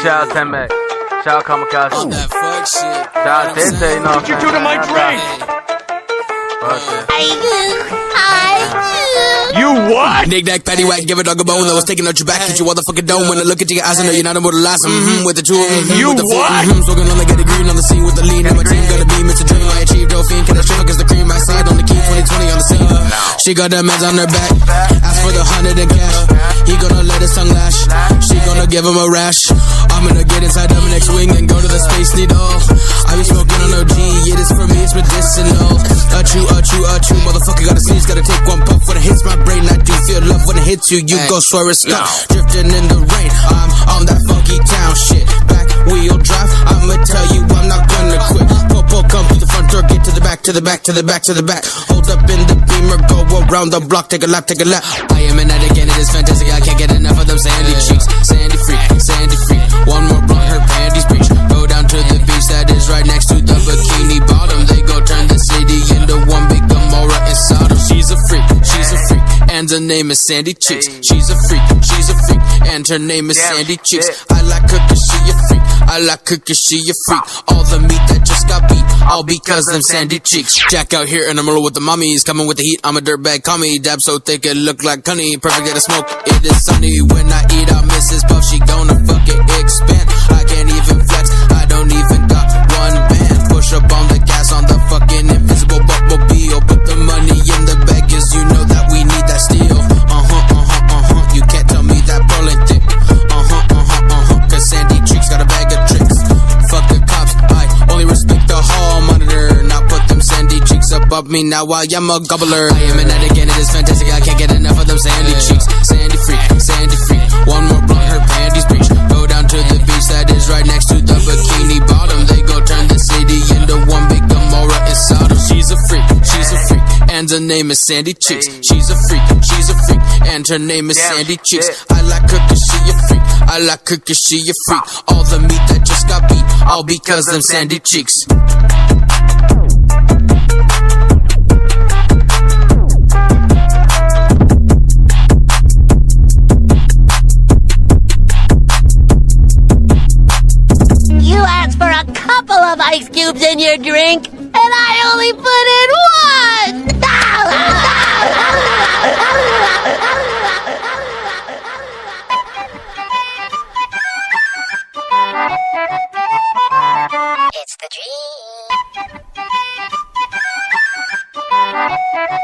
Shout out Temek. Shout out Kamikaze. On that fuck shit. Shout out Dente, you know. What you do to my drink? You what? Knick-knack, paddywhack, give a dog a bone that was taking out your back. Hit you motherfucking dome when I look at your eyes. I know you're not immortalized. With the two, you with the four, what? Smoking on, they get a green on the scene with the lean. And my team gonna be Mr. Dream. I achieved Dolphin, catastrophic as the cream. I said on the key, 2020 on the scene. She got that meds on her back. Ask for the 100 in cash. He gonna let his tongue lash. She gonna give him a rash. I'm gonna get inside the next wing and go to the Space Needle. I be smoking on OG, it is for me, it's medicinal. Achoo, motherfucker gotta sneeze, gotta take one puff when it hits my brain. I do feel love when it hits you, you go swear it's not. Drifting in the rain, I'm on that funky town shit. Back wheel drive, I'ma tell you I'm not gonna quit. Popo, come to the front door, get to the back to the back, to the back, to the back. Hold up in the Beamer, go around the block, take a lap, take a lap. I am an addict and it is fantastic, I can't get enough of them sandy cheeks. Sandy freak, sandy freak. One more blunt, her panties breach. Go down to the beach that is right next to the bikini bottom. They go turn the city into one big Gomorrah and Sodom. She's a freak, and her name is Sandy Cheeks. She's a freak, and her name is Sandy Cheeks. I like her cause she a freak, I like her cause she a freak. All the meat that just got beat, all because them Sandy Cheeks. Jack out here in the middle with the mummies, coming with the heat, I'm a dirtbag commie. Dab so thick it look like honey, perfect at a smoke, it is sunny. When I eat out Mrs. Puff, she gonna fucking expand. I can't even flex, I don't even got one band. Push up on the gas on the fucking invisible bumblebee. Put the money in the bag cause you know that we need that steel. You can't tell me that pearl ain't thick. Cause Sandy Cheeks got a bag of tricks. Fuck the cops, I only respect the hall monitor. Now put them Sandy Cheeks above me, now I am a gobbler. I am an addict and it is fantastic, I can't get enough of them Sandy Cheeks. Sandy freak, Sandy freak. One more blunt, her panties breach. Go down to the beach that is right next to the bikini bottom. They go turn the city into one big Gomorrah and Sodom. She's a freak, and her name is Sandy Cheeks. She's a freak, and her name is Sandy Cheeks. I like her cause she a freak, I like her cause she a freak. All the meat that just got beat, all because them Sandy Cheeks. You asked for a couple of ice cubes in your drink, and I only put in one! It's the dream.